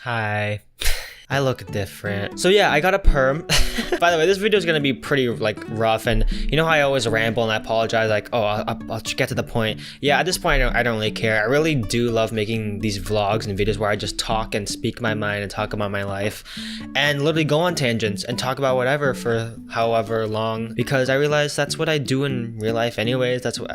Hi. I look different. So yeah, I got a perm. By the way, this video is gonna be pretty like rough, and you know how I always ramble and I apologize, like, oh, I'll get to the point. Yeah, at this point, I don't really care. I really do love making these vlogs and videos where I just talk and speak my mind and talk about my life, and literally go on tangents and talk about whatever for however long, because I realize that's what I do in real life anyways. That's what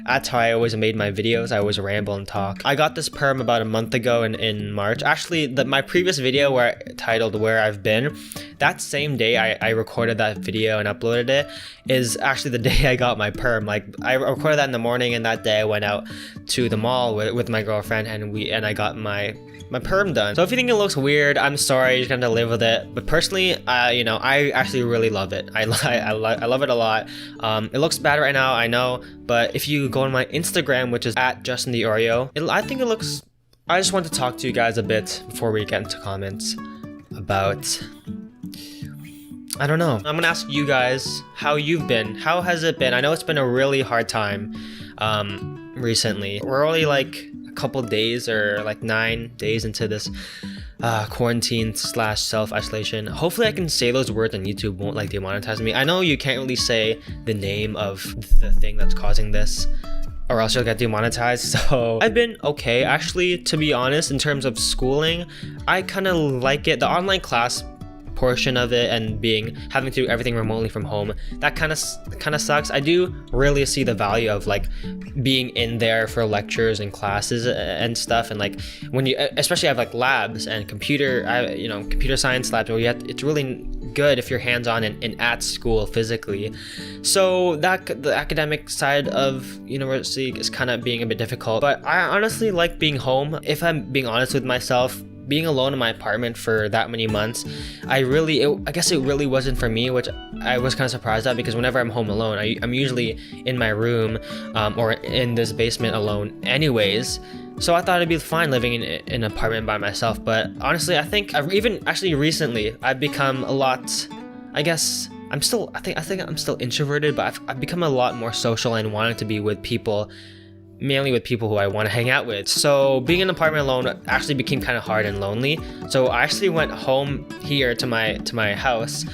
that's how I always made my videos. I always ramble and talk. I got this perm about a month ago in March. Actually, my previous video where I titled Where I've Been, that same day I recorded that video and uploaded it, is actually the day I got my perm. Like, I recorded that in the morning, and that day I went out to the mall with my girlfriend, and I got my perm done. So if you think it looks weird, I'm sorry, you're gonna live with it. But personally, I actually really love it. I love it a lot. It looks bad right now, I know, but if you go on my Instagram, which is at justintheoreo, I think it looks. I just want to talk to you guys a bit before we get into comments about, I don't know. I'm gonna ask you guys how you've been. How has it been? I know it's been a really hard time recently. We're only like a couple days, or like 9 days into this quarantine / self-isolation. Hopefully I can say those words and YouTube won't like demonetize me. I know you can't really say the name of the thing that's causing this, or else you'll get demonetized. So I've been okay, actually, to be honest. In terms of schooling, I kind of like it. The online class portion of it and having to do everything remotely from home, that kind of sucks. I do really see the value of like being in there for lectures and classes and stuff, and like when you especially have like labs and computer science labs where it's really good if you're hands-on and at school physically. So that the academic side of university is kind of being a bit difficult, but I honestly like being home. If I'm being honest with myself, being alone in my apartment for that many months, I guess it really wasn't for me, which I was kind of surprised at, because whenever I'm home alone, I'm usually in my room or in this basement alone anyways. So I thought it'd be fine living in an apartment by myself. But honestly, I think recently I've become a lot, I guess I think I'm still introverted, but I've become a lot more social and wanting to be with people, mainly with people who I want to hang out with. So being in an apartment alone actually became kind of hard and lonely. So I actually went home here to my house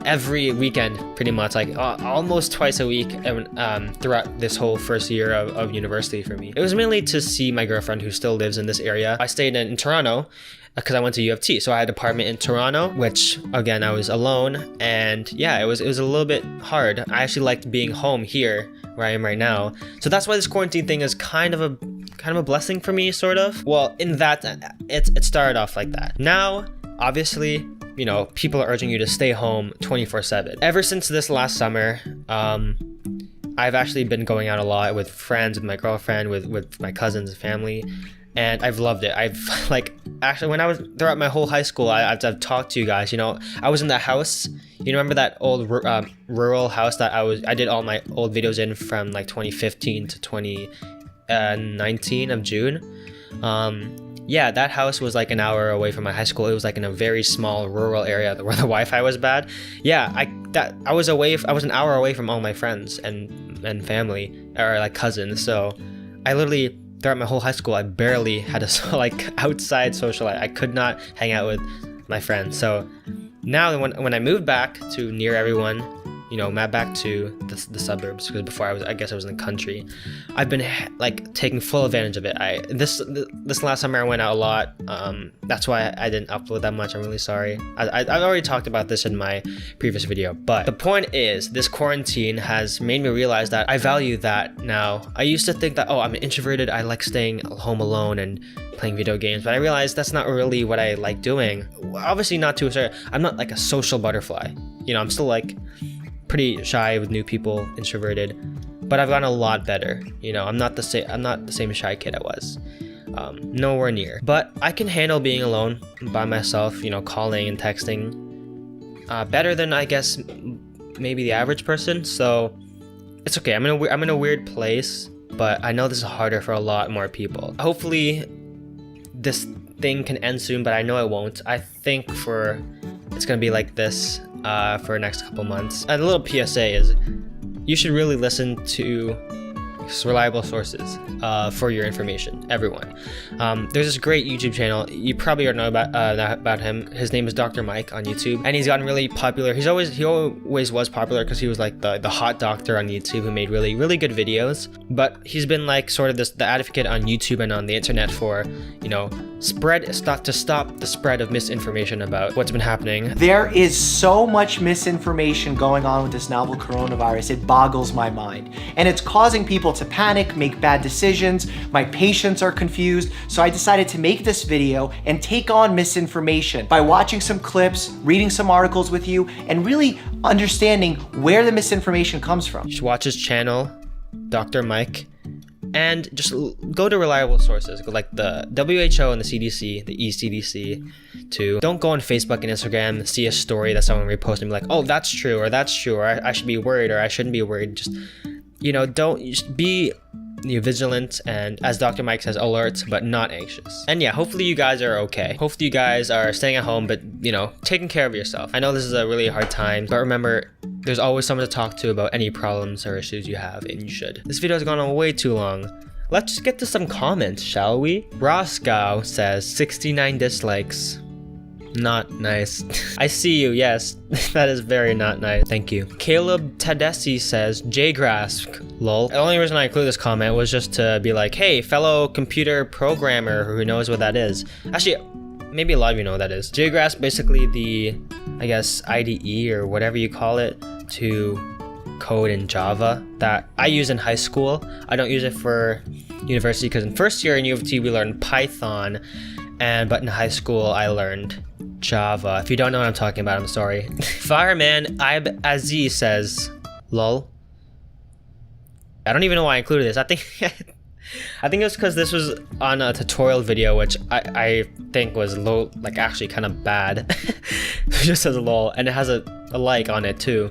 every weekend, pretty much, like almost twice a week, throughout this whole first year of university for me. It was mainly to see my girlfriend, who still lives in this area. I stayed in Toronto because I went to U of T, so I had an apartment in Toronto, which again I was alone, and yeah, it was a little bit hard. I actually liked being home here where I am right now. So that's why this quarantine thing is kind of a blessing for me, sort of. Well, in that it started off like that. Now, obviously, people are urging you to stay home 24/7. Ever since this last summer, I've actually been going out a lot with friends, with my girlfriend, with my cousins and family, and I've loved it. I've actually, when I was throughout my whole high school, I've talked to you guys. I was in that house. You remember that old rural house that I did all my old videos in from like 2015 to 2019 of June. Yeah, that house was like an hour away from my high school. It was like in a very small rural area where the Wi-Fi was bad. Yeah, I was an hour away from all my friends and family, or like cousins. So I literally, throughout my whole high school, I barely had a like outside social life. I could not hang out with my friends. So now when I moved back to near everyone, back to the suburbs, because before I guess I was in the country, I've been like taking full advantage of it. This last summer I went out a lot. That's why I didn't upload that much. I'm really sorry. I've already talked about this in my previous video, but the point is, this quarantine has made me realize that I value that now. I used to think that, I'm introverted, I like staying home alone and playing video games, but I realized that's not really what I like doing. Obviously not to a certain, I'm not like a social butterfly. I'm still like pretty shy with new people, introverted, but I've gotten a lot better. I'm not the same shy kid I was. Nowhere near. But I can handle being alone by myself, calling and texting better than, I guess, maybe the average person. So it's okay. I'm in a weird place, but I know this is harder for a lot more people. Hopefully this thing can end soon, but I know it won't. I think it's gonna be like this for the next couple months. And a little PSA is, you should really listen to reliable sources for your information, everyone. There's this great YouTube channel. You probably already know about him. His name is Dr. Mike on YouTube, and he's gotten really popular. He always was popular because he was like the hot doctor on YouTube who made really good videos. But he's been like sort of the advocate on YouTube and on the internet for, you know, stop the spread of misinformation about what's been happening. There is so much misinformation going on with this novel coronavirus, it boggles my mind. And it's causing people to panic, make bad decisions. My patients are confused. So I decided to make this video and take on misinformation by watching some clips, reading some articles with you, and really understanding where the misinformation comes from. You should watch his channel, Dr. Mike, and just go to reliable sources, go like the WHO and the CDC, the ECDC too. Don't go on Facebook and Instagram, see a story that someone reposted and be like, oh, that's true, or I should be worried, or I shouldn't be worried. Just, you know, just be vigilant, and as Dr. Mike says, alert, but not anxious. And yeah, hopefully you guys are okay. Hopefully you guys are staying at home, but, you know, taking care of yourself. I know this is a really hard time, but remember, there's always someone to talk to about any problems or issues you have, and you should. This video has gone on way too long. Let's get to some comments, shall we? Roscoe says 69 dislikes. Not nice. I see you, yes. That is very not nice. Thank you. Caleb Tedeschi says, JGrask, lol. The only reason I include this comment was just to be like, hey, fellow computer programmer who knows what that is. Actually, maybe a lot of you know what that is. JGrask, basically the, I guess, IDE or whatever you call it to code in Java that I use in high school. I don't use it for university because in first year in U of T we learned Python, but in high school I learned Java. If you don't know what I'm talking about, I'm sorry. Fireman Ib Aziz says, lol. I don't even know why I included this. I think it was because this was on a tutorial video, which I think was low, like actually kind of bad. It just says lol, and it has a like on it too.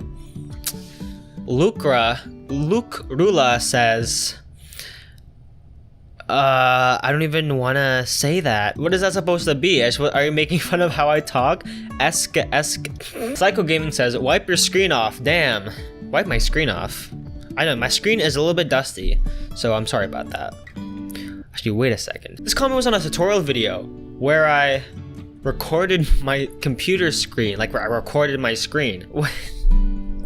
Luke Rula says, I don't even want to say that. What is that supposed to be? Are you making fun of how I talk? Psycho Gaming says, wipe your screen off. Damn. Wipe my screen off. I know, my screen is a little bit dusty, so I'm sorry about that. Actually, wait a second. This comment was on a tutorial video where I recorded my computer screen. Like, I recorded my screen.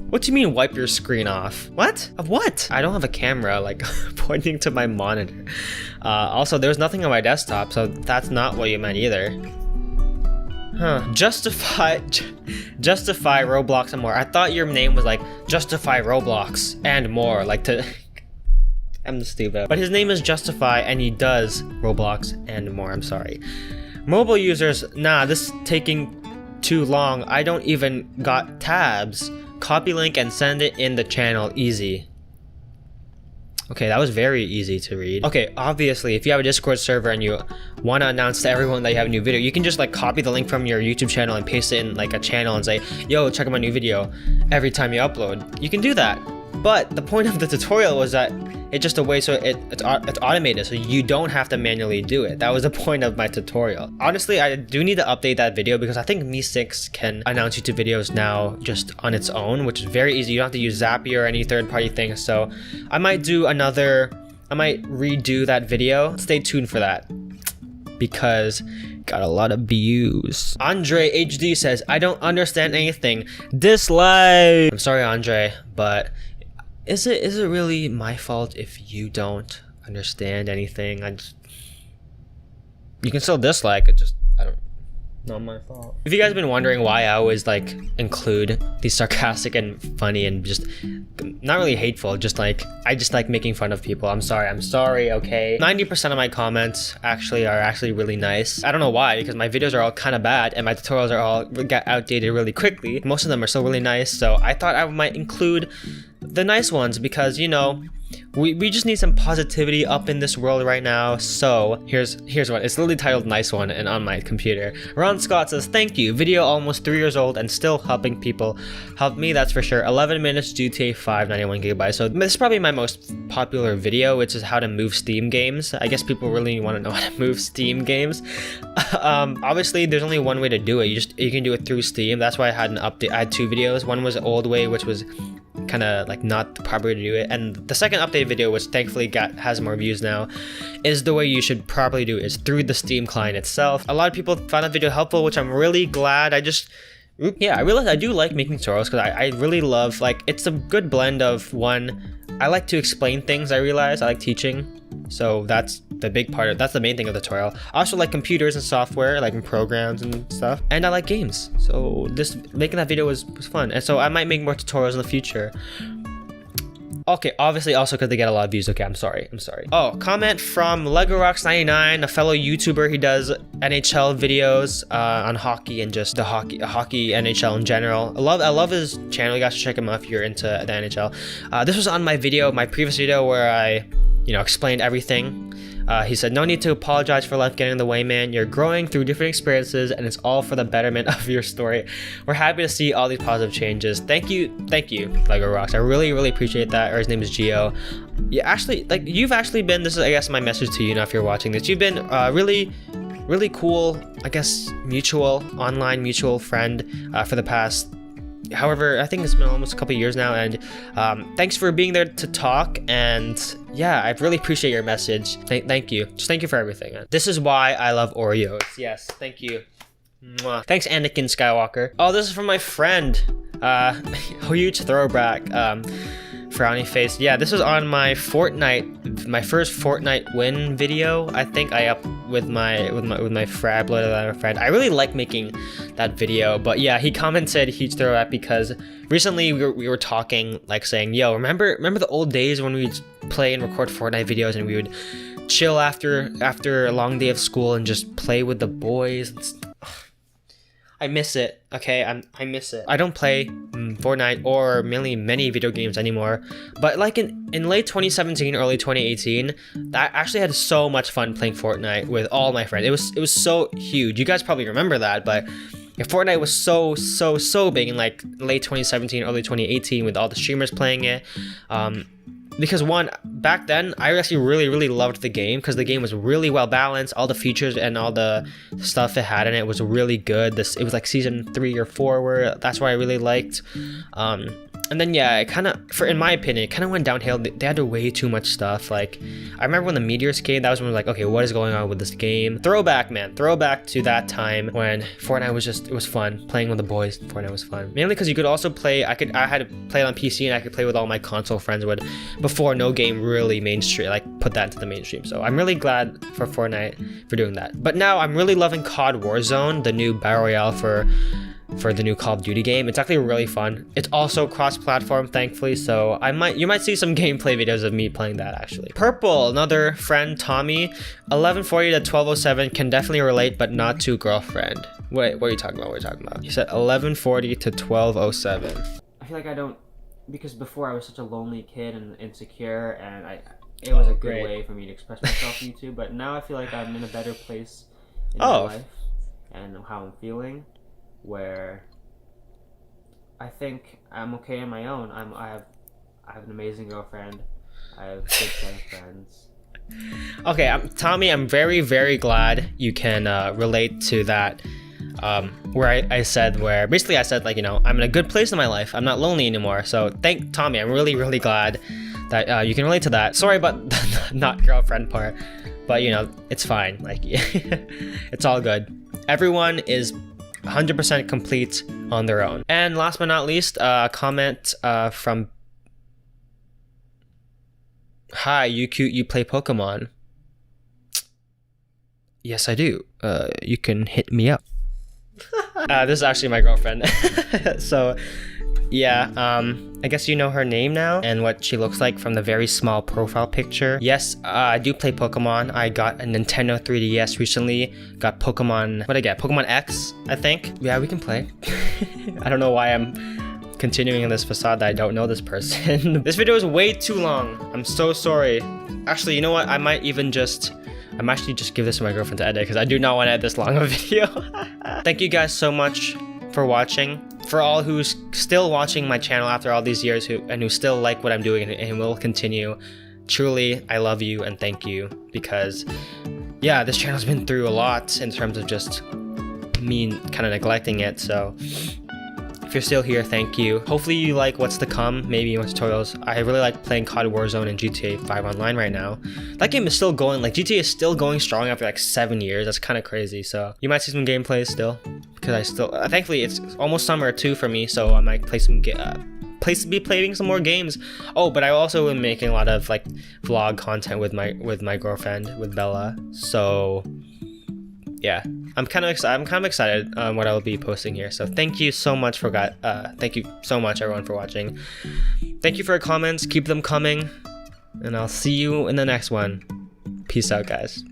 What do you mean wipe your screen off? What? Of what? I don't have a camera like pointing to my monitor. Also, there's nothing on my desktop, so that's not what you meant either. Huh. Justify Roblox and more. I thought your name was like Justify Roblox and more, like to... I'm stupid. But his name is Justify and he does Roblox and more, I'm sorry. Mobile users, nah, this is taking too long. I don't even got tabs. Copy link and send it in the channel, easy. Okay, that was very easy to read. Okay, obviously, if you have a Discord server and you want to announce to everyone that you have a new video, you can just like copy the link from your YouTube channel and paste it in like a channel and say, yo, check out my new video every time you upload. You can do that. But the point of the tutorial was that it's just a way so it's automated, so you don't have to manually do it. That was the point of my tutorial. Honestly, I do need to update that video because I think Mi6 can announce YouTube videos now just on its own, which is very easy. You don't have to use Zapier or any third-party thing. So I might redo that video. Stay tuned for that because got a lot of views. Andre HD says, I don't understand anything. Dislike. I'm sorry, Andre, but is it really my fault if you don't understand anything? You can still dislike it, just not my fault. If you guys have been wondering why I always like include these sarcastic and funny and just not really hateful, just like I just like making fun of people. I'm sorry, okay? 90% of my comments are really nice. I don't know why, because my videos are all kind of bad and my tutorials are all get outdated really quickly. Most of them are still really nice, so I thought I might include the nice ones because, you know, we just need some positivity up in this world right now. So here's one. It's literally titled Nice One and on my computer. Ron Scott says, thank you. Video almost 3 years old and still helping people. Help me, that's for sure. 11 minutes, GTA 5, 91 gigabytes. So this is probably my most popular video, which is how to move Steam games. I guess people really want to know how to move Steam games. Obviously, there's only one way to do it. You can do it through Steam. That's why I had an update. I had 2 videos. One was the old way, which was kind of like not the proper way to do it. And the second update video, which thankfully has more views now, is the way you should properly do it, is through the Steam client itself. A lot of people found that video helpful, which I'm really glad. I realized I do like making tutorials because I really love, like, it's a good blend of, one, I like to explain things. I realize I like teaching, so that's the big part of, that's the main thing of the tutorial. I also like computers and software, like in programs and stuff, and I like games, so this making that video was fun, and so I might make more tutorials in the future. Okay, obviously also because they get a lot of views. Okay, I'm sorry. Oh, comment from LegoRocks99, a fellow YouTuber. He does NHL videos on hockey and just the hockey NHL in general. I love his channel. You guys should check him out if you're into the NHL. This was on my previous video where I, explained everything. He said, "No need to apologize for life getting in the way, man. You're growing through different experiences and it's all for the betterment of your story. We're happy to see all these positive changes." Thank you, Lego Rocks. I really, really appreciate that. Or his name is Gio. Yeah, actually, like, you've actually been, this is, I guess, my message to you now if you're watching this. You've been really, really cool, I guess, online mutual friend for the past, however, I think it's been almost a couple of years now, and thanks for being there to talk, and yeah, I really appreciate your message. Thank you. Just thank you for everything. This is why I love Oreos. Yes, thank you. Mwah. Thanks, Anakin Skywalker. Oh, this is from my friend. Huge throwback. Frowny face. Yeah, this was on my first Fortnite win video. I think I up with my Frabler friend. I really like making that video, but yeah, he commented huge throwback because recently we were talking, like, saying, yo, remember the old days when we'd play and record Fortnite videos and we would chill after a long day of school and just play with the boys. I miss it, okay? I miss it. I don't play Fortnite or many video games anymore, but like in late 2017, early 2018, I actually had so much fun playing Fortnite with all my friends. It was so huge. You guys probably remember that, but Fortnite was so big in like late 2017, early 2018 with all the streamers playing it. Because one, back then, I actually really loved the game because the game was really well balanced. All the features and all the stuff it had in it was really good. It was like season 3 or 4 where that's what I really liked. And then yeah, it kind of, in my opinion, it kind of went downhill. They had way too much stuff. Like, I remember when the meteors came, that was when we were like, okay, what is going on with this game? Throwback, man. Throwback to that time when Fortnite was it was fun. Playing with the boys, Fortnite was fun. Mainly because you could also play, I had to play it on PC and I could play with all my console friends before no game really mainstream, like, put that into the mainstream. So I'm really glad for Fortnite for doing that. But now I'm really loving COD Warzone, the new Battle Royale for the new Call of Duty game. It's actually really fun. It's also cross-platform, thankfully, so you might see some gameplay videos of me playing that, actually. Purple, another friend, Tommy, 1140 to 1207, can definitely relate, but not to girlfriend. Wait, what are you talking about? You said 1140 to 1207. I feel like I don't, because before I was such a lonely kid and insecure, and it was a good way for me to express myself on YouTube, but now I feel like I'm in a better place in my life and how I'm feeling, where I think I'm okay on my own. I have an amazing girlfriend. I have a good set of friends. Okay, Tommy, I'm very glad you can relate to that. Where I said, like, I'm in a good place in my life. I'm not lonely anymore. So thank Tommy. I'm really glad that you can relate to that. Sorry about the not girlfriend part, but it's fine. Like, it's all good. Everyone is 100% complete on their own. And last but not least, comment from Hi, you cute, you play Pokemon. Yes, I do. You can hit me up. This is actually my girlfriend. So yeah, I guess you know her name now and what she looks like from the very small profile picture. Yes, I do play Pokemon. I got a Nintendo 3DS recently. Got Pokemon, what'd I get? Pokemon X, I think. Yeah, we can play. I don't know why I'm continuing in this facade that I don't know this person. This video is way too long. I'm so sorry. Actually, you know what? I might actually just give this to my girlfriend to edit because I do not want to edit this long of a video. Thank you guys so much for watching. For all who's still watching my channel after all these years who still like what I'm doing and will continue, truly, I love you and thank you, because yeah, this channel's been through a lot in terms of just me kind of neglecting it. So if you're still here, thank you. Hopefully you like what's to come, maybe more tutorials. I really like playing COD Warzone and GTA 5 online right now. That game is still going, like GTA is still going strong after like 7 years. That's kind of crazy. So you might see some gameplays still, because I still, thankfully it's almost summer too for me, so I might play some be playing some more games. Oh, but I also am making a lot of like vlog content with my girlfriend, with Bella. So yeah, I'm kind of excited what I'll be posting here. So thank you so much thank you so much everyone for watching. Thank you for your comments, keep them coming, and I'll see you in the next one. Peace out, guys.